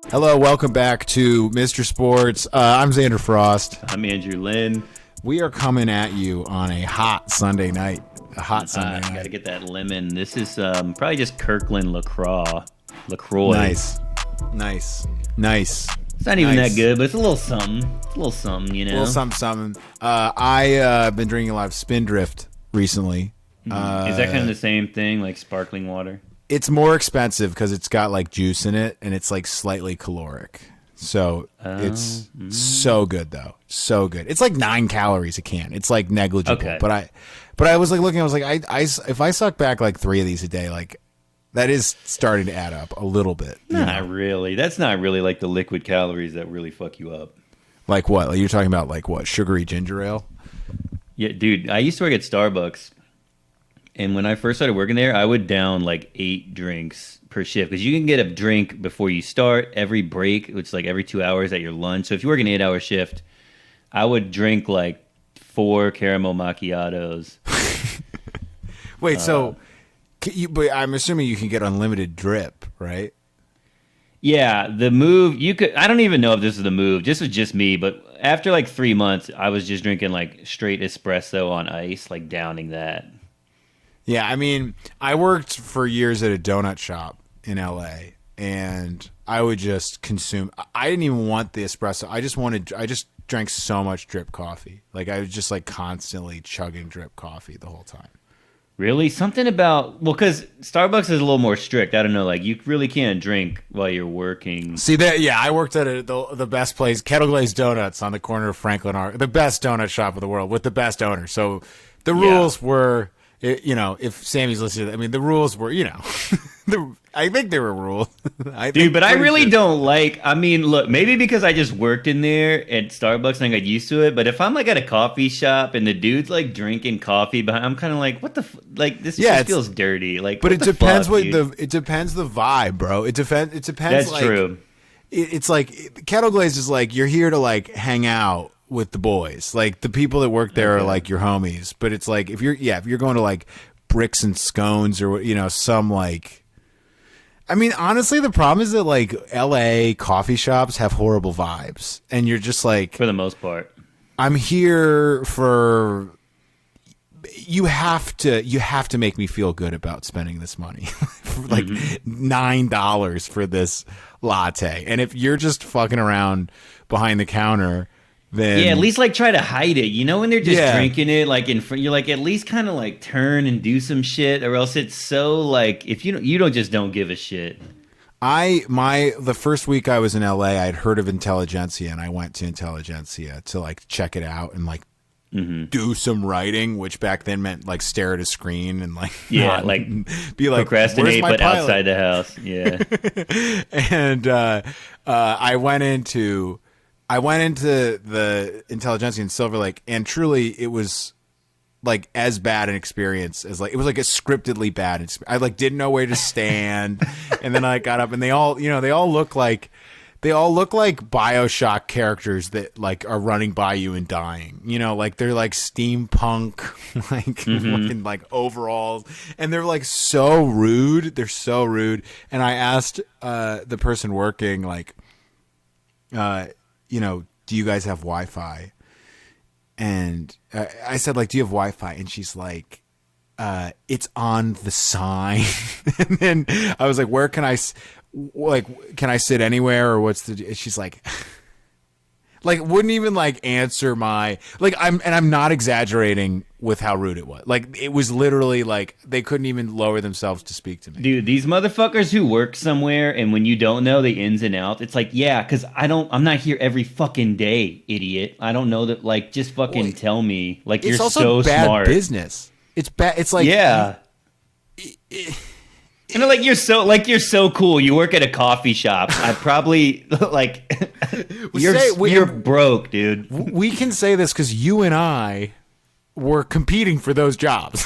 Hello, welcome back to Mr. Sports. I'm Xander Frost. I'm Andrew Lynn. We are coming at you on a hot Sunday night. Night. Gotta get that lemon. This is probably just Kirkland LaCroix. Nice. It's not even that good, but it's a little something. You know. A little something. I've been drinking a lot of Spindrift recently. Is that kind of the same thing, like sparkling water? It's more expensive because it's got like juice in it, and it's like slightly caloric. So it's so good though, so good. It's like 9 calories a can. It's like negligible. Okay. But I was like looking. I was like, if I suck back like 3 of these a day, like that is starting to add up a little bit. Not really. That's not really like the liquid calories that really fuck you up. Like what? Like you're talking about like what? Sugary ginger ale? Yeah, dude. I used to work at Starbucks. And when I first started working there, I would down like 8 drinks per shift because you can get a drink before you start every break, which is like every 2 hours at your lunch. So if you work an 8-hour shift, I would drink like 4 caramel macchiatos. Wait, but I'm assuming you can get unlimited drip, right? Yeah, the move you could. I don't even know if this is the move. This was just me, but after like 3 months, I was just drinking like straight espresso on ice, like downing that. Yeah, I mean, I worked for years at a donut shop in LA, and I would just consume. I didn't even want the espresso. I just drank so much drip coffee. Like I was just like constantly chugging drip coffee the whole time. Really? Something about because Starbucks is a little more strict. I don't know. Like you really can't drink while you're working. See that? Yeah, I worked at the best place, Kettle Glazed Donuts on the corner of Franklin Art, the best donut shop in the world with the best owner. So the rules were. If Sammy's listening, I mean, the rules were, I think there were rules. Dude, I really don't like, I mean, look, maybe because I just worked in there at Starbucks and I got used to it, but if I'm like at a coffee shop and the dude's like drinking coffee behind, I'm kind of like, what the, this just feels dirty. Like, but it depends it depends the vibe, bro. It depends. That's like, true. It's like, Kettle Glazed is like, you're here to like hang out with the boys, like the people that work there are like your homies. But it's like if you're going to like Bricks and Scones or some like, I mean, honestly, the problem is that like LA coffee shops have horrible vibes, and you're just like, for the most part, I'm here for. You have to make me feel good about spending this money, for like $9 for this latte, and if you're just fucking around behind the counter. Then, at least like try to hide it. When they're just drinking it like in front, you're like at least kind of like turn and do some shit, or else it's so like if you don't give a shit. The first week I was in LA, I'd heard of Intelligentsia, and I went to Intelligentsia to like check it out and like do some writing, which back then meant like stare at a screen and like like be like procrastinate, but pilot? outside the house, and I went into the Intelligentsia in Silver Lake, and truly it was like as bad an experience as like, it was like a scriptedly bad. I like didn't know where to stand. And then I got up and they all look like BioShock characters that like are running by you and dying, like they're like steampunk, like fucking like overalls, and they're like so rude. They're so rude. And I asked the person working like, do you guys have Wi-Fi? And I said, like, do you have Wi-Fi? And she's like, it's on the sign. And then I was like, where can I, can I sit anywhere, or what's she's like, wouldn't even like answer my, I'm not exaggerating with how rude it was. Like, it was literally like they couldn't even lower themselves to speak to me. Dude, these motherfuckers who work somewhere and when you don't know the ins and outs, it's like, yeah, because I'm not here every fucking day, idiot. I don't know that, like, just fucking tell me. Like, you're so bad smart. Business. It's bad. It's like, yeah. You're so cool. You work at a coffee shop. I probably like you're broke, dude. We can say this because you and I were competing for those jobs.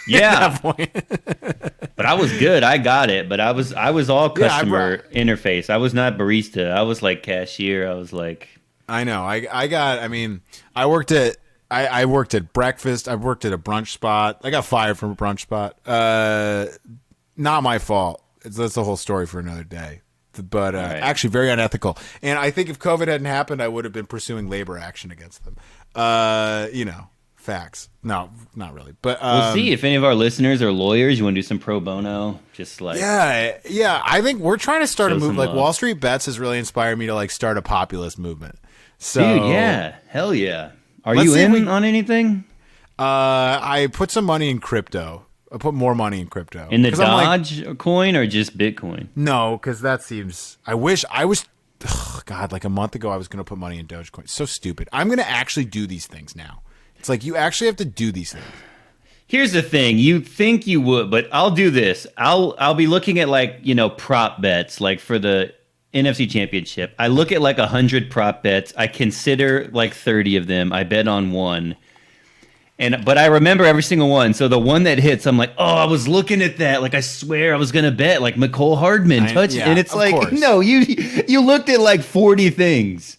Yeah, but I was good. I got it. But I was all customer interface. I was not barista. I was like cashier. I was like, I know. I worked at breakfast. I worked at a brunch spot. I got fired from a brunch spot. Not my fault. that's the whole story for another day. But right. actually very unethical. And I think if COVID hadn't happened, I would have been pursuing labor action against them. Facts. No, not really. But we'll see if any of our listeners are lawyers. You want to do some pro bono? Just like yeah. I think we're trying to start a movement. Like love. Wall Street Bets has really inspired me to like start a populist movement. So, dude, yeah, hell yeah. Are you in on anything? I put some money in crypto. I put more money in crypto. In the Dodge coin or just Bitcoin? No, because that seems. I wish I was. God, like a month ago, I was going to put money in Dogecoin. So stupid. I'm going to actually do these things now. It's like you actually have to do these things. Here's the thing. You think you would, but I'll do this. I'll be looking at like, prop bets, like for the NFC Championship. I look at like 100 prop bets. I consider like 30 of them. I bet on one. But I remember every single one. So the one that hits, I'm like, oh, I was looking at that. Like I swear I was gonna bet like McCole Hardman touch, and it's like, course. No, you looked at like 40 things.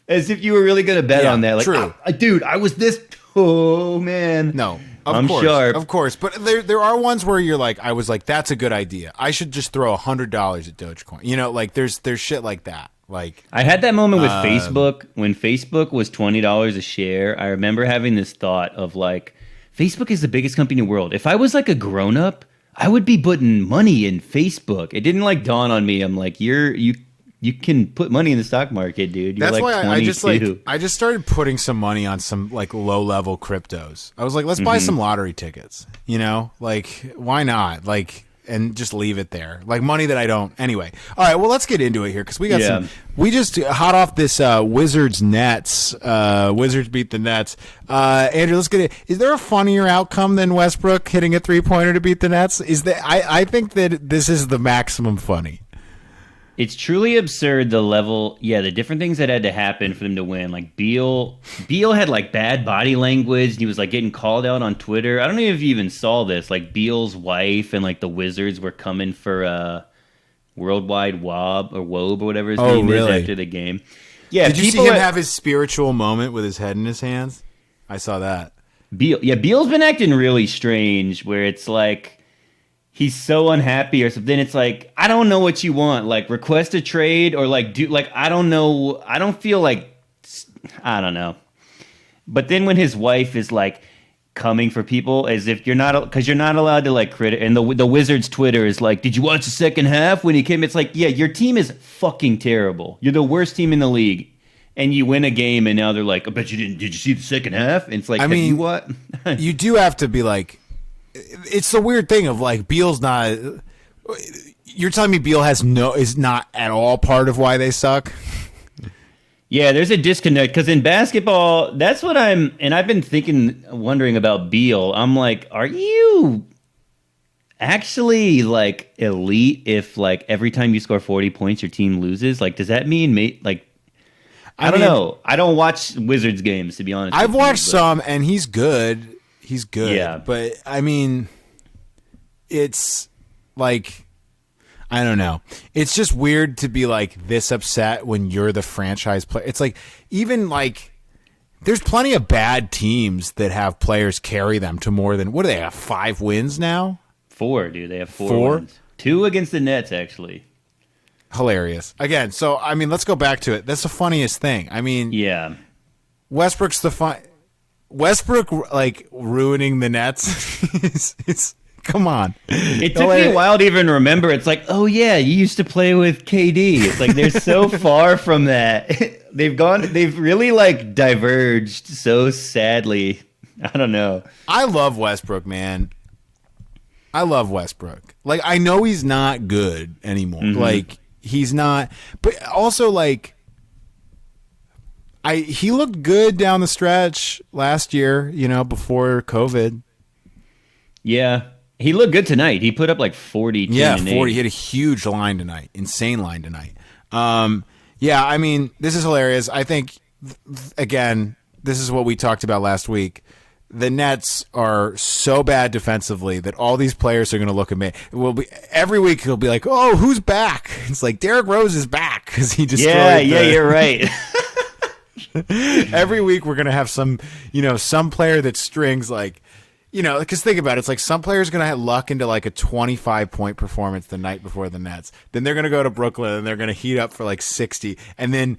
As if you were really going to bet on that. Like, true. Dude, I was this... Oh, man. No, I'm course, sharp. Of course. But there are ones where you're like, I was like, that's a good idea. I should just throw $100 at Dogecoin. Like, there's shit like that. Like, I had that moment with Facebook. When Facebook was $20 a share, I remember having this thought of, like, Facebook is the biggest company in the world. If I was, like, a grown-up, I would be putting money in Facebook. It didn't, like, dawn on me. I'm like, you can put money in the stock market, dude. You're that's like why 22. I just started putting some money on some like low level cryptos. I was like, let's buy some lottery tickets. Like why not? Like and just leave it there. Like money that I don't anyway. All right, well let's get into it here because we got we just hot off this Wizards Nets. Wizards beat the Nets. Andrew, let's get it. Is there a funnier outcome than Westbrook hitting a 3-pointer to beat the Nets? I think that this is the maximum funny. It's truly absurd the different things that had to happen for them to win. Like Beal had like bad body language and he was like getting called out on Twitter. I don't know if you even saw this. Like Beal's wife and like the Wizards were coming for Worldwide Wob or whatever his name is after the game. Yeah, did you see him have his spiritual moment with his head in his hands? I saw that. Beal's been acting really strange where it's like he's so unhappy or something. It's like, I don't know what you want. Like, request a trade or like, do like, I don't know. I don't feel like, I don't know. But then when his wife is like coming for people as if you're not, because you're not allowed to like credit. And the Wizards Twitter is like, did you watch the second half when he came? It's like, yeah, your team is fucking terrible. You're the worst team in the league. And you win a game and now they're like, I bet you didn't. Did you see the second half? And it's like, I mean, you what? You do have to be like, it's the weird thing of like Beal's not. You're telling me Beal is not at all part of why they suck. Yeah, there's a disconnect because in basketball, that's what I've been wondering about Beal. I'm like, are you actually like elite if like every time you score 40 points, your team loses? Like, does that mean like? I don't know. I don't watch Wizards games to be honest. I've watched some, and he's good. He's good. Yeah. But, I mean, it's like, I don't know. It's just weird to be, like, this upset when you're the franchise player. It's like, even, like, there's plenty of bad teams that have players carry them to more than, what do they have, 5 wins now? 4, dude. They have 4 wins. 2 against the Nets, actually. Hilarious. Again, so, I mean, let's go back to it. That's the funniest thing. I mean, yeah. Westbrook, like, ruining the Nets is come on. It took me a while to even remember. It's like, oh, yeah, you used to play with KD. It's like they're so far from that. They've really, like, diverged so sadly. I don't know. I love Westbrook, man. I love Westbrook. Like, I know he's not good anymore. Mm-hmm. Like, he's not. But also, like, he looked good down the stretch last year, before COVID. Yeah. He looked good tonight. He put up like 40. Yeah, 40. He had a huge line tonight. Insane line tonight. Yeah, I mean, this is hilarious. I think, again, this is what we talked about last week. The Nets are so bad defensively that all these players are going to look at me. Every week he'll be like, "Oh, who's back?" It's like Derrick Rose is back because he destroyed. Yeah, you're right. Every week we're going to have some player that strings like you know, because think about it. It's like some players are going to have luck into like a 25-point performance the night before the Nets. Then they're going to go to Brooklyn and they're going to heat up for like 60. And then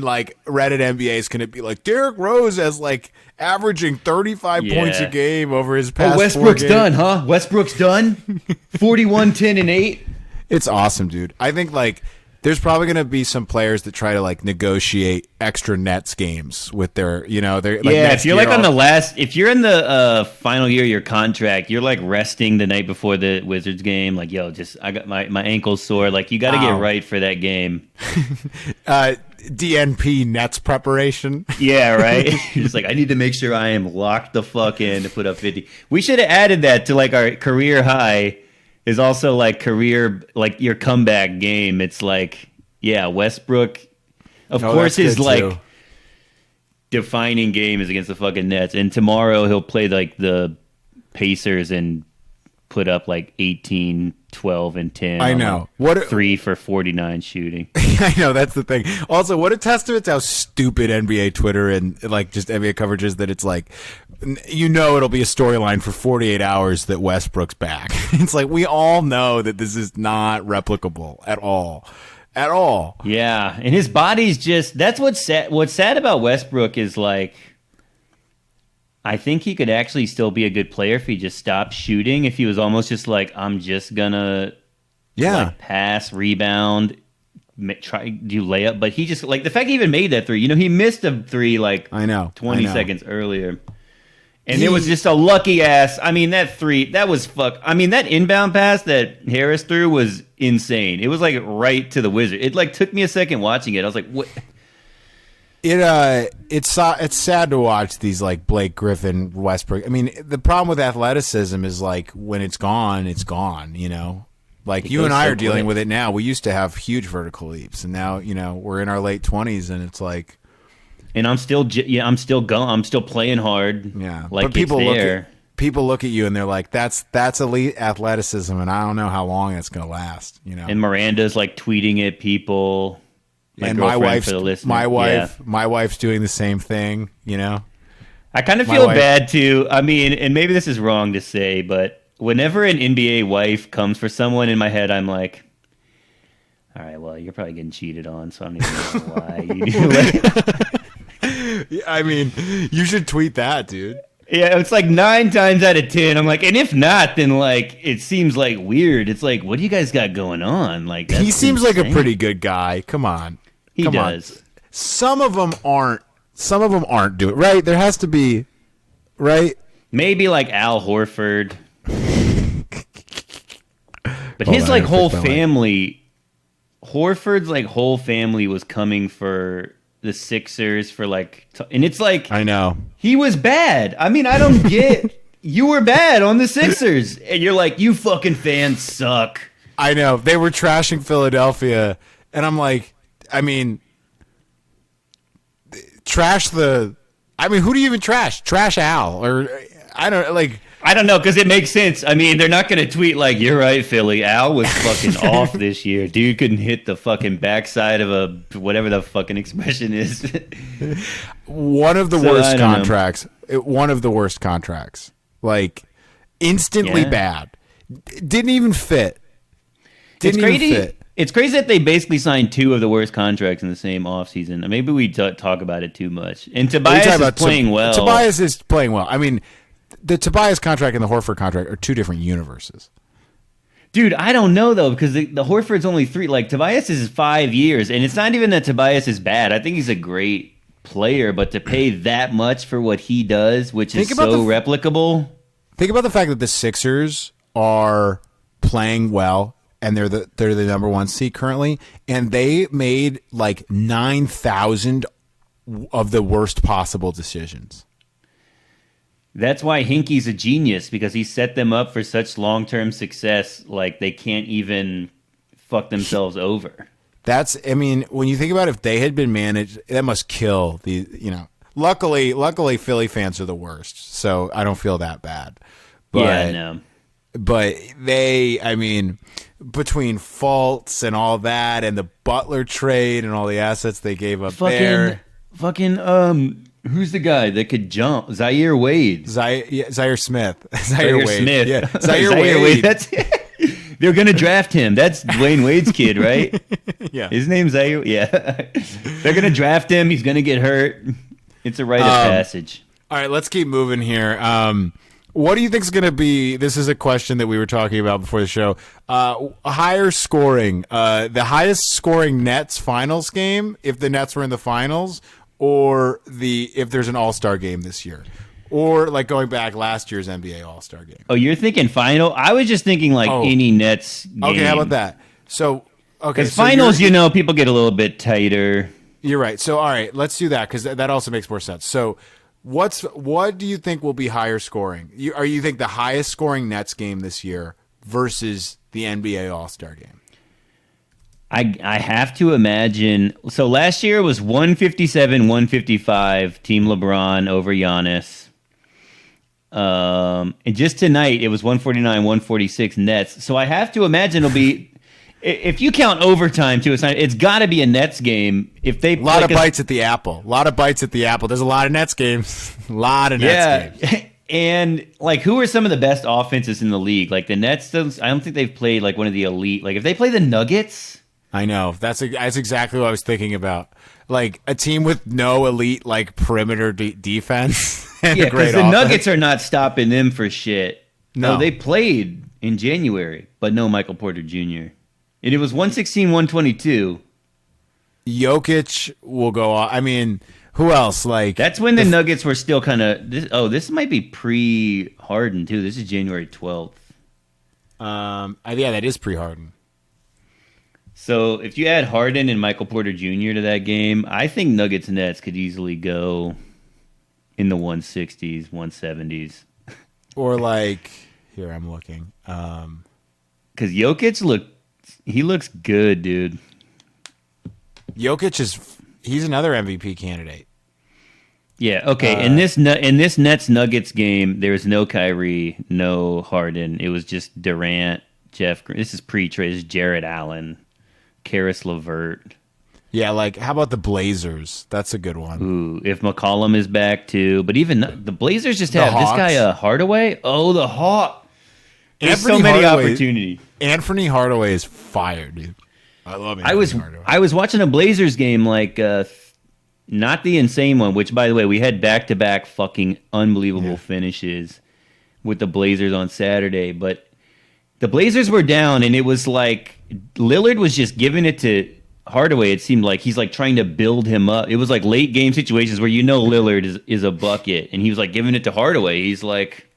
like Reddit NBA is going to be like, Derrick Rose as like averaging 35 points a game over his past 4 Westbrook's games. done, huh? Westbrook's done? 41, 10, and 8? It's awesome, dude. I think like there's probably going to be some players that try to like negotiate extra Nets games with their, you know, their like if you're like on the last, if you're in the final year of your contract, you're like resting the night before the Wizards game. Like, yo, I got my ankle's sore. Like, you got to get right for that game. DNP Nets preparation. Yeah, right. You're just like, I need to make sure I am locked the fuck in to put up 50. We should have added that to like our career high. Is also like career, like your comeback game. It's like, yeah, Westbrook, of course, his like defining game is against the fucking Nets. And tomorrow he'll play like the Pacers and put up like 18, 12, and 10. I know. Like 3 for 49 shooting. I know, that's the thing. Also, what a testament to how stupid NBA Twitter and like just NBA coverage is that it's like, you know, it'll be a storyline for 48 hours that Westbrook's back. It's like we all know that this is not replicable at all. At all. Yeah, and his body's just, that's what's sad. What's sad about Westbrook is like, I think he could actually still be a good player if he just stopped shooting. If he was almost just like, I'm just gonna like pass, rebound, try do layup. But he just like the fact he even made that 3. You know, he missed a 3 like 20 seconds earlier. And it was just a lucky ass. I mean, that 3, that was I mean, that inbound pass that Harris threw was insane. It was like right to the Wizard. It like took me a second watching it. I was like, what? It's sad to watch these like Blake Griffin, Westbrook. I mean, the problem with athleticism is like when it's gone, you know? Like you and I are dealing with it now. We used to have huge vertical leaps, and now, you know, we're in our late 20s and it's like, and I'm still going. I'm still playing hard. Yeah, like but people it's there. People look at you and they're like, "That's elite athleticism," and I don't know how long it's going to last. You know. And Miranda's like tweeting at people. My wife's doing the same thing. You know. I kind of feel bad too. I mean, and maybe this is wrong to say, but whenever an NBA wife comes for someone, in my head, I'm like, all right, well, you're probably getting cheated on, so I don't even know why you do it. I mean, you should tweet that, dude. Yeah, it's like 9 times out of 10. I'm like, and if not, then like it seems like weird. It's like, what do you guys got going on? Like, he seems like a pretty good guy. Come on, he does. Some of them aren't. Some of them aren't doing right. There has to be, right? Maybe like Al Horford, but his like whole family, Horford's like whole family was coming for the Sixers for like, and it's like, I know he was bad. I mean, I don't get you were bad on the Sixers, and you're like, you fucking fans suck. I know they were trashing Philadelphia, and I'm like, I mean, who do you even trash? Trash Al, or I don't know, because it makes sense. I mean, they're not going to tweet like, you're right, Philly. Al was fucking off this year. Dude couldn't hit the fucking backside of a whatever the fucking expression is. One of the worst contracts. One of the worst contracts. Like, instantly bad. Didn't even fit. It's crazy that they basically signed 2 of the worst contracts in the same offseason. Maybe we talk about it too much. And Tobias is playing well. Tobias is playing well. I mean, the Tobias contract and the Horford contract are 2 different universes. Dude, I don't know, though, because the Horford's only 3. Like, Tobias is 5 years, and it's not even that Tobias is bad. I think he's a great player, but to pay that much for what he does, which is so replicable. Think about the fact that the Sixers are playing well, and they're the number 1 seed currently, and they made like 9,000 of the worst possible decisions. That's why Hinkie's a genius, because he set them up for such long-term success. Like, they can't even fuck themselves over. I mean, when you think about it, if they had been managed, that must kill the, you know. Luckily, Philly fans are the worst, so I don't feel that bad. But, yeah, I know. But I mean, between Fultz and all that, and the Butler trade and all the assets they gave up there. Who's the guy that could jump? Zaire Wade. Zaire Smith. Zaire Wade. Smith. Yeah. Zaire Wade. That's they're gonna draft him. That's Dwayne Wade's kid, right? Yeah. His name's Zaire. Yeah. They're gonna draft him. He's gonna get hurt. It's a rite of passage. All right, let's keep moving here. What do you think is going to be? This is a question that we were talking about before the show. Higher scoring, the highest scoring Nets finals game if the Nets were in the finals, or if there's an All Star game this year, or like going back last year's NBA All Star game. Oh, you're thinking final? I was just thinking like any Nets game. Okay, how about that? So because finals, people get a little bit tighter. You're right. So all right, let's do that because that also makes more sense. So. What do you think will be higher scoring? You think the highest scoring Nets game this year versus the NBA All-Star game? I have to imagine. So last year was 157-155 Team LeBron over Giannis. And just tonight it was 149-146 Nets. So I have to imagine it'll be. If you count overtime too, it's got to be a Nets game. If they a lot of bites at the apple, There's a lot of Nets games, Nets games. And like, who are some of the best offenses in the league? Like the Nets, I don't think they've played like one of the elite. Like if they play the Nuggets, I know that's exactly what I was thinking about. Like a team with no elite like perimeter defense. Yeah, because the Nuggets are not stopping them for shit. No, they played in January, but no Michael Porter Jr. And it was 116-122. Jokic will go off. I mean, who else? Like that's when the Nuggets were still kind of. This might be pre-Harden too. This is January 12th. Yeah, that is pre-Harden. So if you add Harden and Michael Porter Jr. to that game, I think Nuggets Nets could easily go in the 160s, 170s. Or like here, I'm looking. Because Jokic looks good, dude. Jokic he's another MVP candidate. Yeah, okay. In this Nets Nuggets game, there was no Kyrie, no Harden. It was just Durant, Jeff. This is pre-trade. This is Jared Allen, Karis LeVert. Yeah, like how about the Blazers? That's a good one. Ooh, if McCollum is back too, but even the Blazers just have this guy Hardaway. Oh, the Hawk. There's so many opportunities. Anthony Hardaway is fire, dude. I love Hardaway. I was watching a Blazers game, like not the insane one, which by the way, we had back-to-back fucking unbelievable finishes with the Blazers on Saturday, but the Blazers were down and it was like Lillard was just giving it to Hardaway. It seemed like he's like trying to build him up. It was like late game situations where Lillard is a bucket and he was like giving it to Hardaway. He's like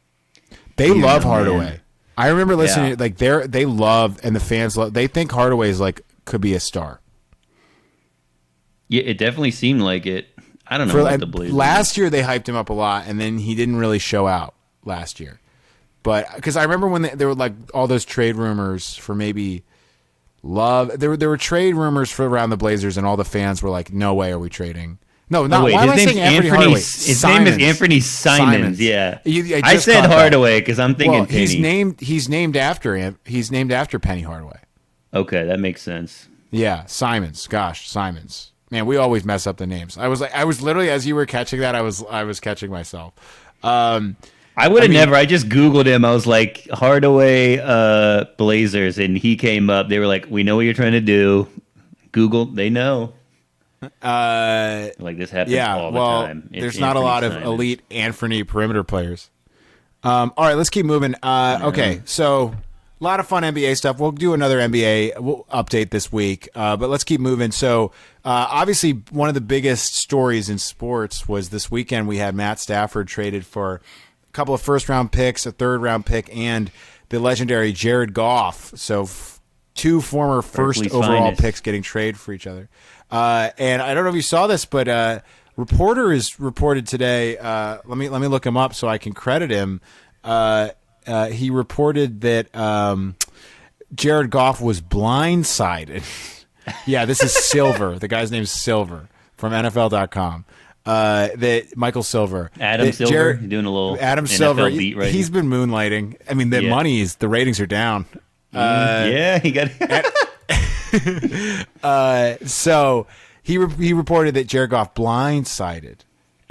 they love Hardaway. Man. I remember listening like they love and the fans love. They think Hardaway is like could be a star. Yeah, it definitely seemed like it. I don't know what the Blazers. Last year they hyped him up a lot, and then he didn't really show out last year. But because I remember when there were like all those trade rumors for maybe Love. There were trade rumors for around the Blazers, and all the fans were like, "No way, are we trading?" No, not. Why am I saying Anthony Hardaway? His name is Anthony Simons. Yeah, I said Hardaway because I'm thinking Penny. He's named after Penny Hardaway. Okay, that makes sense. Yeah, Simons. Gosh, Simons. Man, we always mess up the names. I was literally as you were catching that, I was catching myself. I would have never. I just Googled him. I was like Hardaway Blazers, and he came up. They were like, "We know what you're trying to do." Google, they know. Like this happens all the time. There's not a lot of elite Anthony perimeter players. All right, let's keep moving. Okay, so a lot of fun NBA stuff. We'll do another NBA update this week, but let's keep moving. So obviously one of the biggest stories in sports was this weekend we had Matt Stafford traded for a couple of first-round picks, a third-round pick, and the legendary Jared Goff. So two former first overall picks getting traded for each other. And I don't know if you saw this, but reporter is reported today. Let me look him up so I can credit him. He reported that Jared Goff was blindsided. Yeah, this is Silver. The guy's name's Silver from NFL.com. That Michael Silver, Adam Silver, doing a little Adam NFL Silver. beat right He's been moonlighting. I mean, the ratings are down. Yeah, he got. So he reported that Jared Goff blindsided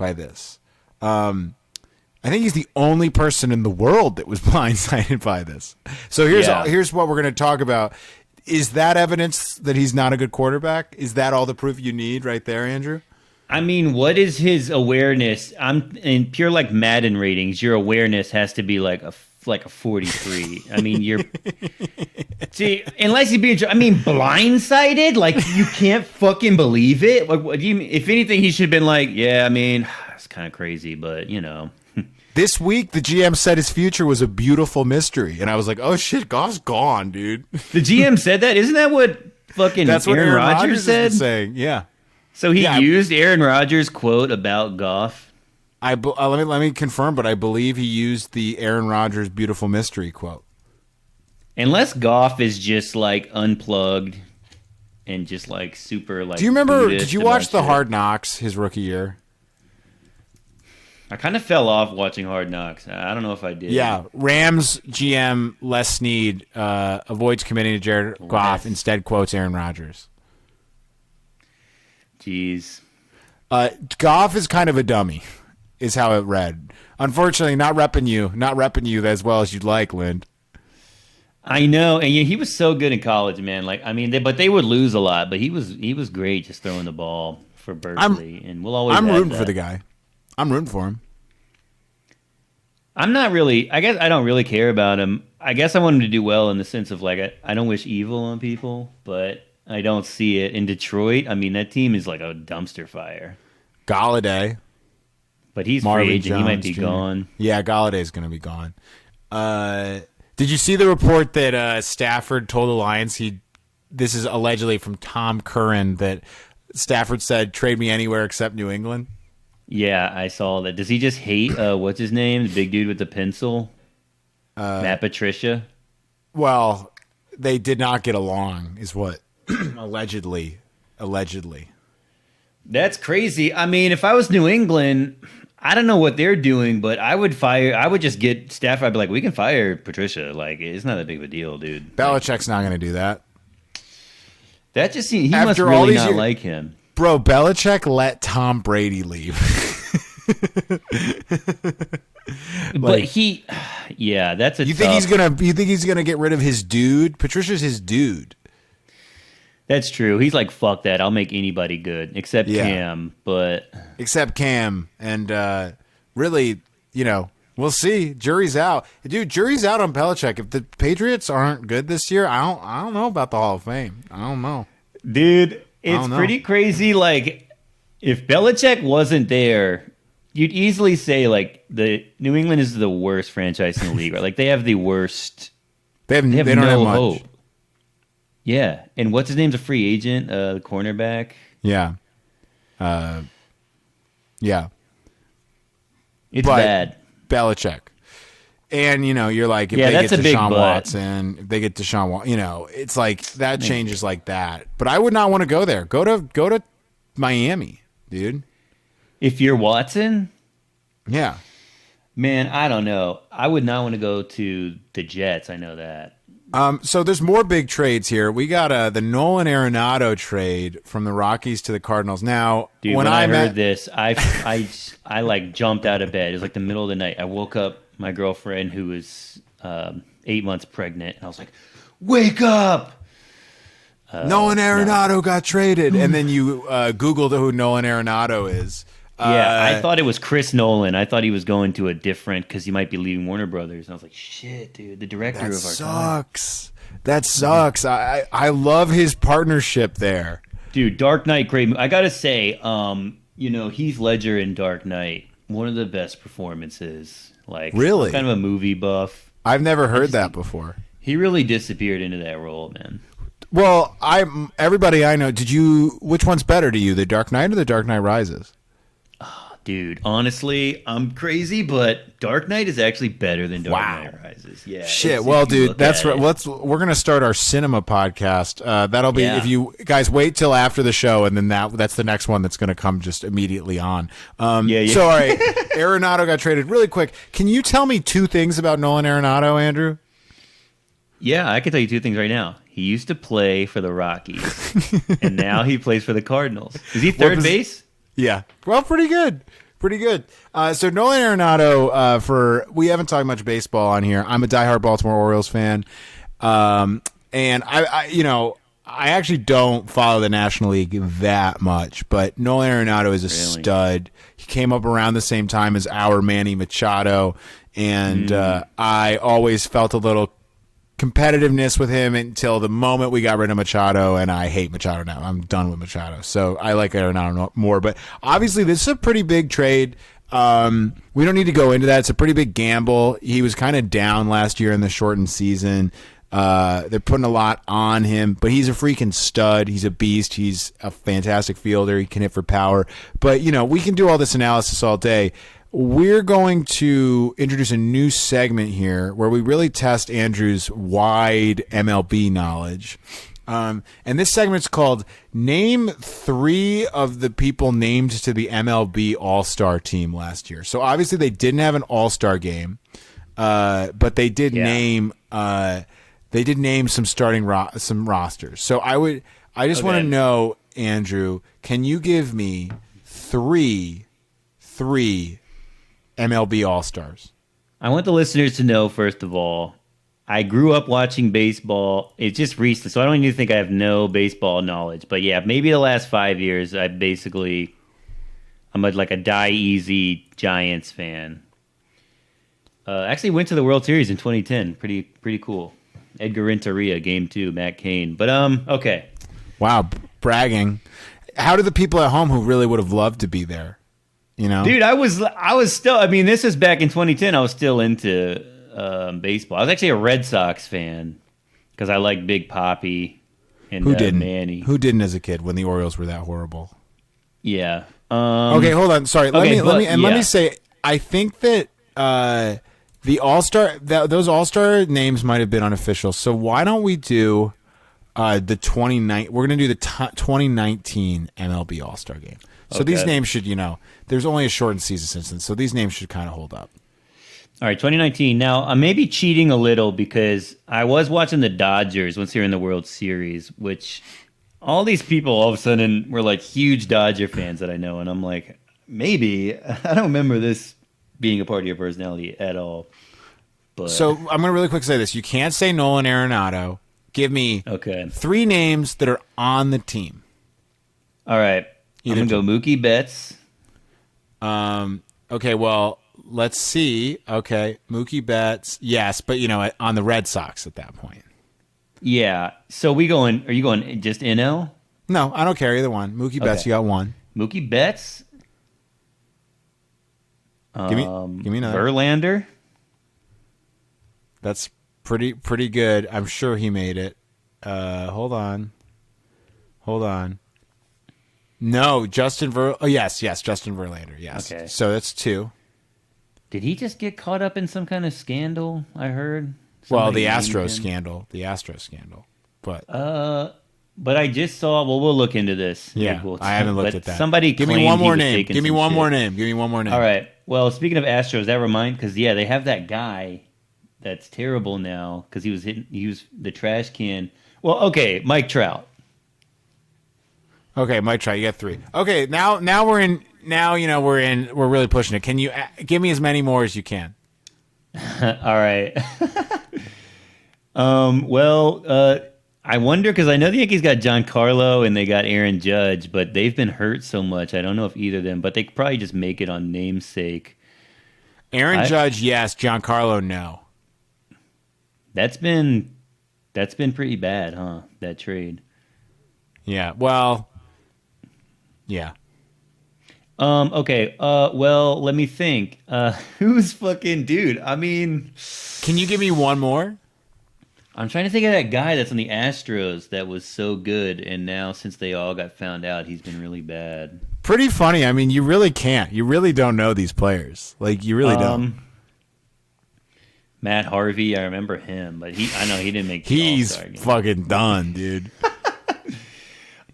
by this. I think he's the only person in the world that was blindsided by this. So here's what we're going to talk about. Is that evidence that he's not a good quarterback? Is that all the proof you need right there, Andrew? I mean, what is his awareness? I'm in pure like Madden ratings. Your awareness has to be like a 43. I mean, see, unless he's being, I mean, blindsided. Like you can't fucking believe it. Like, what do you mean? If anything, he should have been like, yeah, I mean, it's kind of crazy, but you know. This week, the GM said his future was a beautiful mystery, and I was like, "Oh shit, Goff's gone, dude." The GM said that. Isn't that what fucking That's what Aaron Rodgers said? Has been saying, yeah. So he used Aaron Rodgers' quote about Goff. Let me confirm, but I believe he used the Aaron Rodgers "beautiful mystery" quote. Unless Goff is just like unplugged and just like super like. Do you remember? Buddhist Did you watch about the shit. Hard Knocks his rookie year? I kind of fell off watching Hard Knocks. I don't know if I did. Yeah, Rams GM Les Snead avoids committing to Jared Goff, instead quotes Aaron Rodgers. Jeez. Goff is kind of a dummy, is how it read. Unfortunately, not repping you as well as you'd like, Lind. I know, and he was so good in college, man. Like, I mean, they would lose a lot, but he was great just throwing the ball for Berkeley, and we'll always. I'm have rooting that. for the guy. I'm rooting for him. I'm not really. I guess I don't really care about him. I guess I want him to do well in the sense of like I don't wish evil on people, but I don't see it in Detroit. I mean, that team is like a dumpster fire. Galladay, but he's Marvin free agent. Jones He might be Jr. gone. Yeah, Galladay's going to be gone. Did you see the report that Stafford told the Lions this is allegedly from Tom Curran, that Stafford said, "Trade me anywhere except New England"? Yeah, I saw that. Does he just hate what's his name, the big dude with the pencil, Matt Patricia? Well, they did not get along, is what allegedly. That's crazy. I mean, if I was New England, I don't know what they're doing, but I would just get Stafford. I'd be like, we can fire Patricia. Like, it's not that big of a deal, dude. Belichick's not going to do that. That just seems, he After must all really these not years- like him. Bro, Belichick let Tom Brady leave. But that's a You think he's gonna get rid of his dude? Patricia's his dude. That's true. He's like, fuck that. I'll make anybody good except Cam. But except Cam, and really, we'll see. Jury's out, dude. Jury's out on Belichick. If the Patriots aren't good this year, I don't know about the Hall of Fame. I don't know, dude. It's pretty crazy. Like, if Belichick wasn't there, you'd easily say like the New England is the worst franchise in the league. Right? Like they have the worst. They don't no have much hope. Yeah, and what's his name's a free agent, the cornerback. Yeah, yeah. It's bad. Belichick. And, you're like, if they that's get a big Deshaun but. Watson, if they get Deshaun Watson, it's like that changes like that. But I would not want to go there. Go to Miami, dude. If you're Watson? Yeah. Man, I don't know. I would not want to go to the Jets. I know that. So there's more big trades here. We got the Nolan Arenado trade from the Rockies to the Cardinals. Now, dude, when I heard this, I like jumped out of bed. It was like the middle of the night. I woke up my girlfriend who was 8 months pregnant, and I was like, "Wake up!" Nolan Arenado got traded, and then you Googled who Nolan Arenado is. Yeah, I thought it was Chris Nolan. I thought he was going to a different because he might be leaving Warner Brothers. And I was like, "Shit, dude, the director of our time." That sucks. I love his partnership there, dude. Dark Knight, great movie. I gotta say, Heath Ledger in Dark Knight, one of the best performances. Like, really, I'm kind of a movie buff. I've never heard that before. He really disappeared into that role, man. Well, everybody I know. Which one's better to you, The Dark Knight or The Dark Knight Rises? Dude, honestly, I'm crazy, but Dark Knight is actually better than Dark Knight Rises. Yeah. Shit. Well, dude, that's right. We're gonna start our cinema podcast. That'll be if you guys wait till after the show, and then that's the next one that's gonna come just immediately on. So, all right, Arenado got traded. Really quick, can you tell me two things about Nolan Arenado, Andrew? Yeah, I can tell you two things right now. He used to play for the Rockies, and now he plays for the Cardinals. Is he third base? Yeah. Well, pretty good. Pretty good. So Nolan Arenado, we haven't talked much baseball on here. I'm a diehard Baltimore Orioles fan. And I actually don't follow the National League that much, but Nolan Arenado is a stud. He came up around the same time as our Manny Machado, and I always felt a little competitiveness with him until the moment we got rid of Machado, and I hate Machado now. I'm done with Machado, so I like Arenado more. But obviously, this is a pretty big trade. We don't need to go into that. It's a pretty big gamble. He was kind of down last year in the shortened season. They're putting a lot on him, but he's a freaking stud. He's a beast. He's a fantastic fielder. He can hit for power. But, we can do all this analysis all day. We're going to introduce a new segment here where we really test Andrew's wide MLB knowledge. And this segment's called Name 3 of the people named to the MLB All Star team last year. So obviously they didn't have an All Star game, but they did name some starting some rosters. So I just want to know, Andrew, can you give me three MLB All Stars? I want the listeners to know, first of all, I grew up watching baseball. It's just recent, so I don't even think I have no baseball knowledge. But yeah, maybe the last 5 years, I'm like a die easy Giants fan. Actually went to the World Series in 2010. Pretty cool. Edgar Renteria, Game 2, Matt Cain. But okay. Wow, bragging. How do the people at home who really would have loved to be there? Dude, I was still. I mean, this is back in 2010. I was still into baseball. I was actually a Red Sox fan because I like Big Papi and who didn't? Manny. Who didn't as a kid when the Orioles were that horrible? Yeah. Okay, hold on. Sorry. Let me say. I think that the All-Star, those All-Star names might have been unofficial. So why don't we do the 2019? We're going to do the 2019 MLB All-Star game. So these names should, there's only a shortened season since then, so these names should kind of hold up. All right, 2019. Now, I'm maybe cheating a little because I was watching the Dodgers once they were in the World Series, which all these people all of a sudden were like huge Dodger fans that I know, and I'm like, maybe. I don't remember this being a part of your personality at all. But so I'm going to really quick say this. You can't say Nolan Arenado. Give me 3 names that are on the team. All right. I'm going to go Mookie Betts. Okay, well, let's see. Okay, Mookie Betts. Yes, but, on the Red Sox at that point. Yeah. So are you going just NL? No, I don't care either one. Mookie Betts, you got one. Mookie Betts. Give me another. Verlander. That's pretty good. I'm sure he made it. Hold on. No, Justin yes, Justin Verlander. Yes. Okay. So that's 2. Did he just get caught up in some kind of scandal? I heard. The Astro scandal. But I just saw. Well, we'll look into this. Yeah, I haven't looked at that. Somebody give me one more name. Give me one more name. All right. Well, speaking of Astros, that reminds because they have that guy that's terrible now because he was the trash can. Well, okay, Mike Trout. Okay, Mike Trout, you got 3. Okay, now we're in. Now we're really pushing it. Can you give me as many more as you can? All right. I wonder because I know the Yankees got Giancarlo and they got Aaron Judge, but they've been hurt so much. I don't know if either of them, but they could probably just make it on namesake. Aaron Judge, yes. Giancarlo, no. That's been pretty bad, huh? That trade. Yeah. Well. Yeah. Okay. Well, let me think. Who's fucking dude? I mean, can you give me one more? I'm trying to think of that guy that's on the Astros that was so good, and now since they all got found out, he's been really bad. Pretty funny. I mean, you really can't. You really don't know these players. Like, you really don't. Matt Harvey, I remember him, but I know he didn't make the All-Star game. He's fucking done, dude.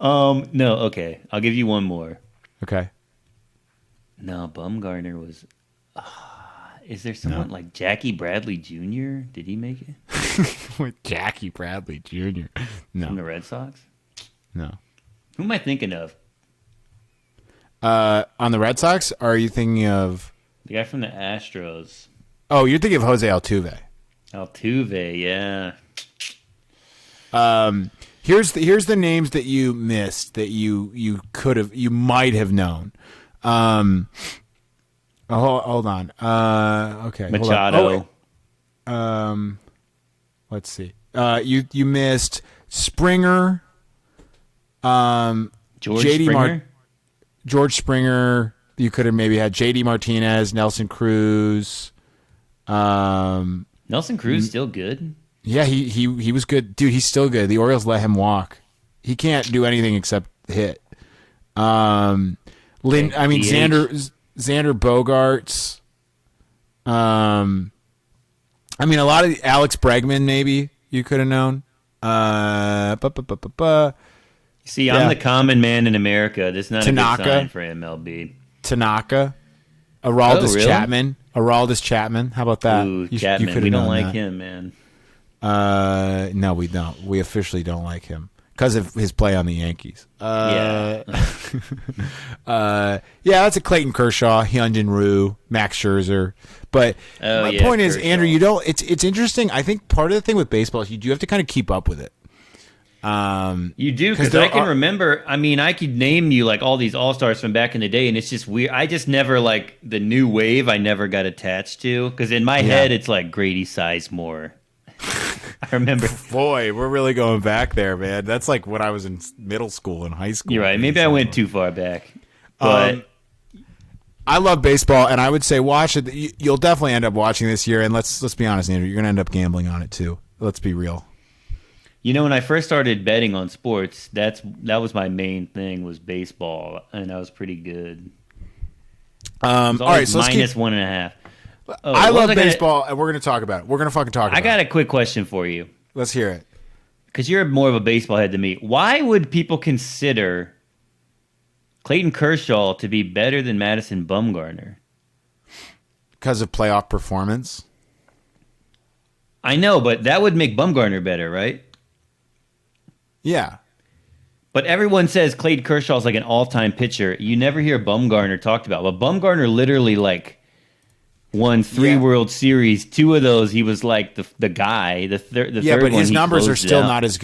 No, okay. I'll give you one more. Okay. No, Bumgarner was... is there someone like Jackie Bradley Jr.? Did he make it? With Jackie Bradley Jr.? No. From the Red Sox? No. Who am I thinking of? On the Red Sox, or are you thinking of? The guy from the Astros. Oh, you're thinking of Jose Altuve. Altuve, yeah. Here's the names that you missed that you might have known. Hold on. Okay. Machado. Let's see. You missed Springer. George JD Springer. George Springer. You could have maybe had JD Martinez, Nelson Cruz. Nelson Cruz still good. Yeah, he was good, dude. He's still good. The Orioles let him walk. He can't do anything except hit. Xander Bogaerts. I mean, a lot of Alex Bregman maybe you could have known. See, I'm the common man in America. This is not Tanaka. a good sign for MLB. Tanaka, Aroldis really? Chapman. Aroldis Chapman. How about that? Ooh, You Chapman. could We have don't known like that. him, man. No, we don't. We officially don't like him because of his play on the Yankees. Yeah. Yeah, that's a Clayton Kershaw, Hyunjin Ryu, Max Scherzer. But my point is, Kershaw. Andrew, you don't. It's interesting. I think part of the thing with baseball is you do have to kind of keep up with it. You do, because I can remember. I mean, I could name you like all these All Stars from back in the day, and it's just weird. I just never like the new wave. I never got attached to, because in my head it's like Grady Sizemore. I remember. Boy, we're really going back there, man. That's like when I was in middle school and high school. You're right. Maybe I went too far back, but I love baseball, and I would say watch it. You'll definitely end up watching this year, and let's be honest, Andrew, you're going to end up gambling on it too. Let's be real. you know, when I first started betting on sports, that was my main thing, was baseball, and I was pretty good. All right, so let's minus keep, 1.5. Oh, I love what was baseball, and we're going to talk about it. We're going to fucking talk about it. I got a quick question for you, Let's hear it. because you're more of a baseball head than me. Why would people consider Clayton Kershaw to be better than Madison Bumgarner? Because of playoff performance. I know, but that would make Bumgarner better, right? Yeah. But everyone says Clayton Kershaw is like an all-time pitcher. You never hear Bumgarner talked about. But Bumgarner literally like won 3 World Series. 2 of those, he was like the guy. The third Yeah, but one, his he numbers are closed it still out. not as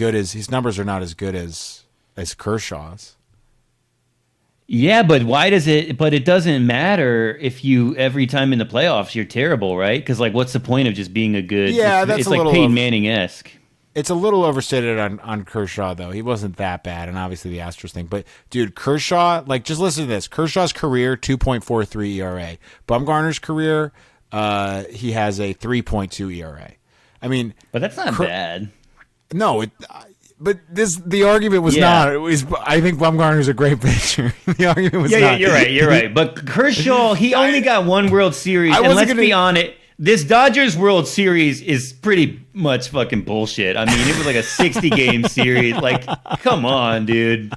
good as Kershaw's. Yeah, but why does it? But it doesn't matter if you every time in the playoffs you're terrible, right? Because like, what's the point of just being a good? Yeah, that's it's a like little Peyton Manning-esque. It's a little overstated on Kershaw, though. He wasn't that bad, and obviously the Astros thing. But, dude, Kershaw, like, just listen to this. Kershaw's career, 2.43 ERA. Bumgarner's career, he has a 3.2 ERA. I mean... But that's not bad. No, but the argument was not. It was, I think Bumgarner's a great pitcher. The argument was not. Yeah, you're right. But Kershaw, he only got 1 World Series, and let's be honest, this Dodgers World Series is pretty much fucking bullshit. I mean, it was like a 60-game series. Like, come on, dude.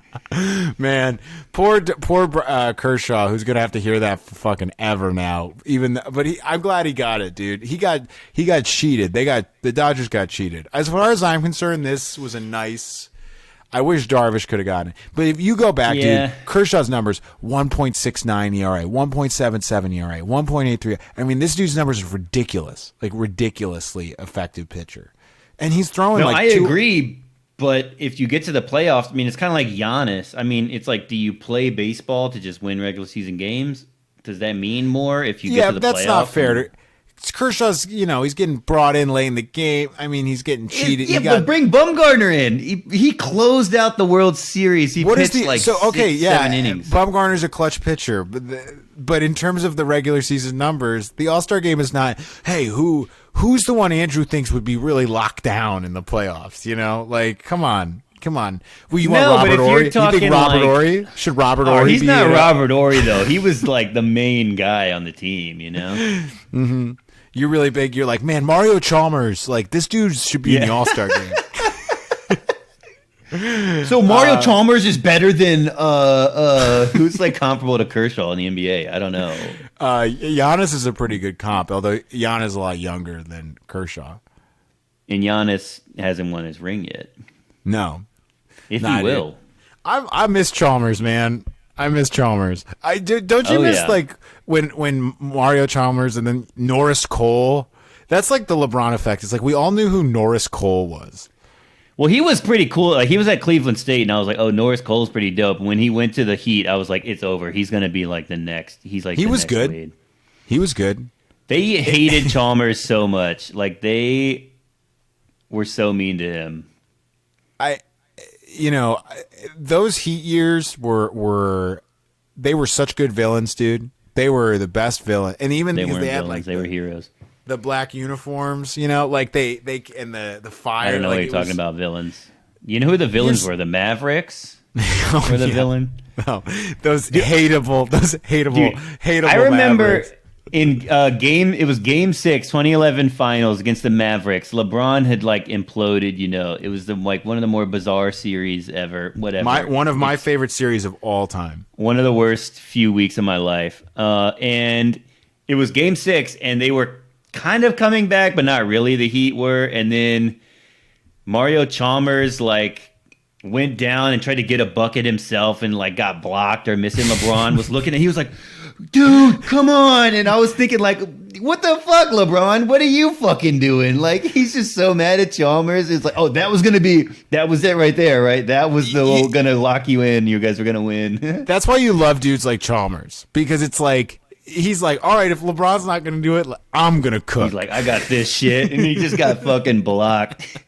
Man, poor Kershaw, who's gonna have to hear that for fucking ever now. I'm glad he got it, dude. He got cheated. The Dodgers got cheated. As far as I'm concerned, this was a nice. I wish Darvish could have gotten it. But if you go back, dude, Kershaw's numbers, 1.69 ERA, 1.77 ERA, 1.83. I mean, this dude's numbers are ridiculous. Like, ridiculously effective pitcher. And he's throwing I agree, but if you get to the playoffs, I mean, it's kind of like Giannis. I mean, it's like, do you play baseball to just win regular season games? Does that mean more if you get to the playoffs? Yeah, that's not fair. Kershaaw's, he's getting brought in late in the game. I mean, he's getting cheated. But bring Bumgarner in. He closed out the World Series. He pitched like 7 innings. Bumgarner's a clutch pitcher, but in terms of the regular season numbers, the All-Star game is not. Hey, who's the one Andrew thinks would be really locked down in the playoffs? Like, come on. Well, you want Robert Horry? You think Robert Horry? Should Robert Horry be? He's not Robert Horry, though. He was like the main guy on the team, Mm-hmm. You're really big. You're like, man, Mario Chalmers. Like, this dude should be in the All-Star game. So Mario Chalmers is better than who's like comparable to Kershaw in the NBA? I don't know. Giannis is a pretty good comp, although Giannis is a lot younger than Kershaw. And Giannis hasn't won his ring yet. No. If he will. I miss Chalmers, man. I miss Chalmers. I do. Don't you miss like when Mario Chalmers and then Norris Cole? That's like the LeBron effect. It's like we all knew who Norris Cole was. Well, he was pretty cool. Like he was at Cleveland State, and I was like, "Oh, Norris Cole's pretty dope." When he went to the Heat, I was like, "It's over. He's gonna be like the next." He's like he the was next good. Wade. He was good. They hated Chalmers so much. Like they were so mean to him. Those Heat years were such good villains, dude. They were the best villain, and even They because weren't they had villains; they were heroes. The black uniforms, like they and the fire. I don't know what you're talking about, villains. You know who the villains were? The Mavericks were the villain. No, those hateable, hateable. I remember Mavericks. in it was Game 6, 2011 Finals against the Mavericks. LeBron had like imploded. It was one of the more bizarre series ever. Whatever. One of my favorite series of all time. One of the worst few weeks of my life. And it was Game 6, and they were kind of coming back, but not really. The Heat were, and then Mario Chalmers went down and tried to get a bucket himself and got blocked or missing. LeBron was looking at, he was like, "Dude, come on!" And I was thinking what the fuck, LeBron? What are you fucking doing? He's just so mad at Chalmers. It's like, oh, that was it right there, right? That was gonna lock you in. You guys were gonna win. That's why you love dudes like Chalmers, because it's like. He's like, all right, if LeBron's not going to do it, I'm going to cook. He's like, I got this shit. And he just got fucking blocked.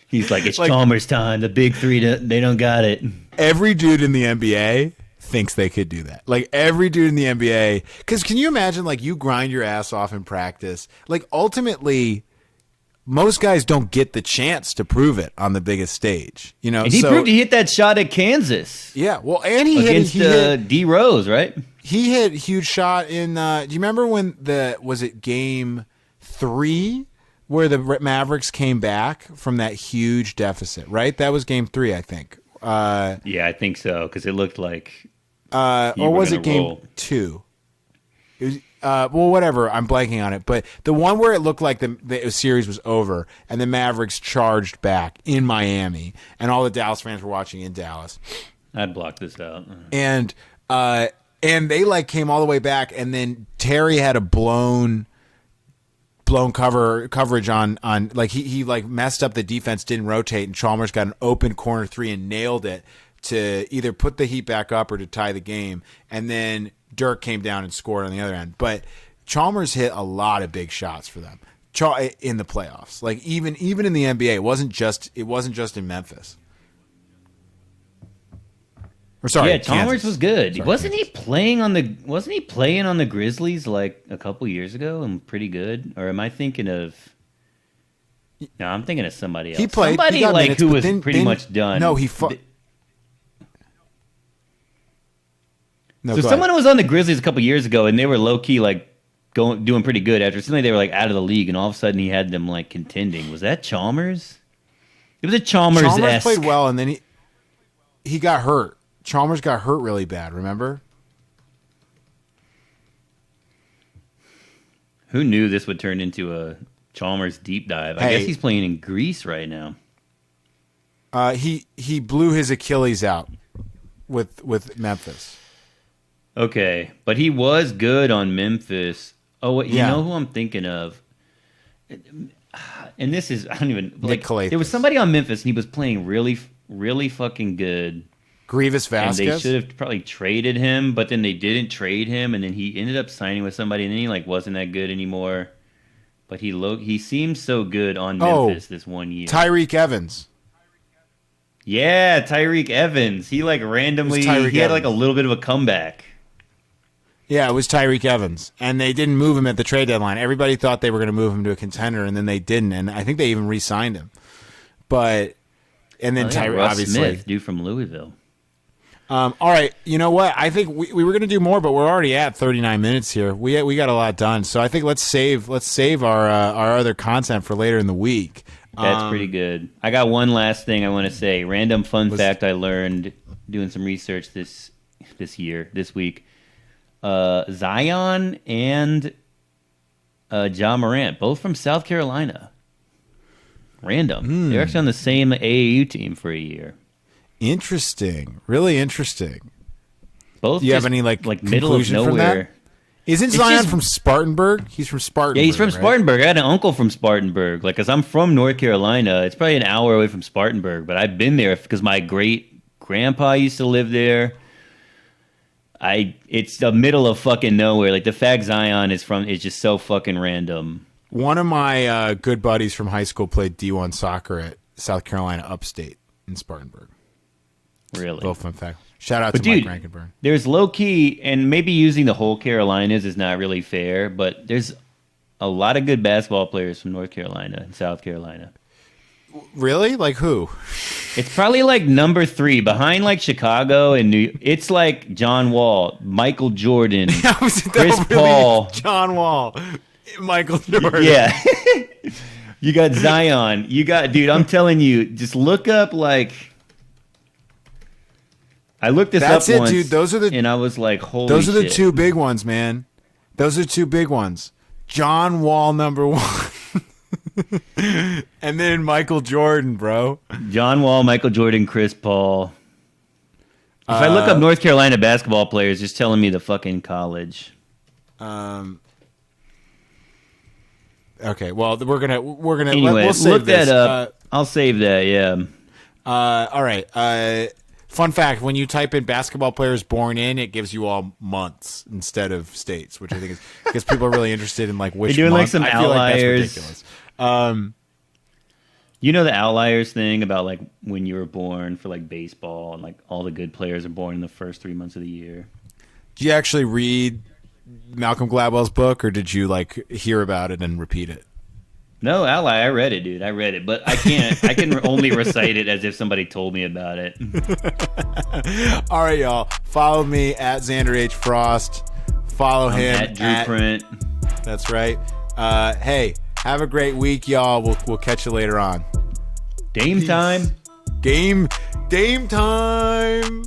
He's like, it's Chalmers time. The big three, they don't got it. Every dude in the NBA thinks they could do that. Every dude in the NBA. Because can you imagine, you grind your ass off in practice. Ultimately, most guys don't get the chance to prove it on the biggest stage. And he proved he hit that shot at Kansas. Yeah, well, and he hit D Rose, right? He hit a huge shot in. Do you remember when was it Game 3 where the Mavericks came back from that huge deficit? Right, that was Game 3, I think. Yeah, I think so, because it looked like. Or was it Game 2? It was, well, whatever. I'm blanking on it, but the one where it looked like the series was over and the Mavericks charged back in Miami, and all the Dallas fans were watching in Dallas. I'd block this out. And they came all the way back, and then Terry had a blown coverage on he messed up the defense, didn't rotate, and Chalmers got an open corner three and nailed it to either put the Heat back up or to tie the game. And then Dirk came down and scored on the other end. But Chalmers hit a lot of big shots for them in the playoffs. Even in the NBA, it wasn't just in Memphis. Yeah, Chalmers Kansas. was good. Sorry, wasn't he playing on the Grizzlies a couple years ago and pretty good? Or am I thinking of? No, I'm thinking of somebody else. He played. Somebody he got minutes, who was pretty much done. No, So someone was on the Grizzlies a couple years ago, and they were low key doing pretty good. After suddenly they were out of the league, and all of a sudden he had them contending. Was that Chalmers? It was a Chalmers-esque. Chalmers played well, and then he got hurt. Chalmers got hurt really bad, remember? Who knew this would turn into a Chalmers deep dive? I guess he's playing in Greece right now. He blew his Achilles out with Memphis. Okay, but he was good on Memphis. Oh, you know who I'm thinking of? And this is, I don't even... there was somebody on Memphis, and he was playing really, really fucking good. Grievous Vasquez? And they should have probably traded him, but then they didn't trade him, and then he ended up signing with somebody, and then he wasn't that good anymore. But he seemed so good on Memphis this one year. Tyreek Evans. Yeah, Tyreek Evans. He randomly he had a little bit of a comeback. Yeah, it was Tyreek Evans, and they didn't move him at the trade deadline. Everybody thought they were going to move him to a contender, and then they didn't, and I think they even re-signed him. And then Tyreek, obviously, Smith, dude from Louisville. All right, you know what? I think we were going to do more, but we're already at 39 minutes here. We got a lot done, so I think let's save our other content for later in the week. That's pretty good. I got one last thing I want to say. Random fun fact I learned doing some research this week. Zion and Ja Morant, both from South Carolina. Random. They're actually on the same AAU team for a year. Interesting. Really interesting. both. Do you have any middle of conclusion from nowhere. that? Isn't Zion from Spartanburg? He's from Spartanburg. Yeah, he's from right? Spartanburg. I had an uncle from Spartanburg. Like, cause I'm from North Carolina. It's probably an hour away from Spartanburg, but I've been there because my great grandpa used to live there. It's the middle of fucking nowhere. Like the fact Zion is just so fucking random. One of my good buddies from high school played D1 soccer at South Carolina Upstate in Spartanburg. Really? Little fun fact. Shout out to Mike Rankenburn. There's low key, and maybe using the whole Carolinas is not really fair, but there's a lot of good basketball players from North Carolina and South Carolina. Really? Like who? It's probably like number 3 behind like Chicago and New. It's like John Wall, Michael Jordan, Chris Paul, John Wall, Michael Jordan. Yeah. You got Zion. You got, dude, I'm telling you, just look up like. I looked this up once, dude. And I was like, holy shit. Those are the 2 big ones, man. Those are 2 big ones. John Wall, number 1. And then Michael Jordan, bro. John Wall, Michael Jordan, Chris Paul. If I look up North Carolina basketball players, just telling me the fucking college. Okay, well, we're gonna anyway, we'll save look this. that up. I'll save that. Yeah. All right. Fun fact: when you type in basketball players born in, it gives you all months instead of states, which I think is because people are really interested in like which. You're doing month. like some I outliers. feel like that's ridiculous. You know the outliers thing about like when you were born for like baseball and like all the good players are born in the first 3 months of the year. Did you actually read Malcolm Gladwell's book, or did you like hear about it and repeat it? No, Ally, I read it, dude. I read it, but I can't. I can only recite it as if somebody told me about it. All right, y'all. Follow me at Xander H. Frost. Follow him at Drew Print. That's right. Hey, have a great week, y'all. We'll catch you later on. Dame time. Dame time.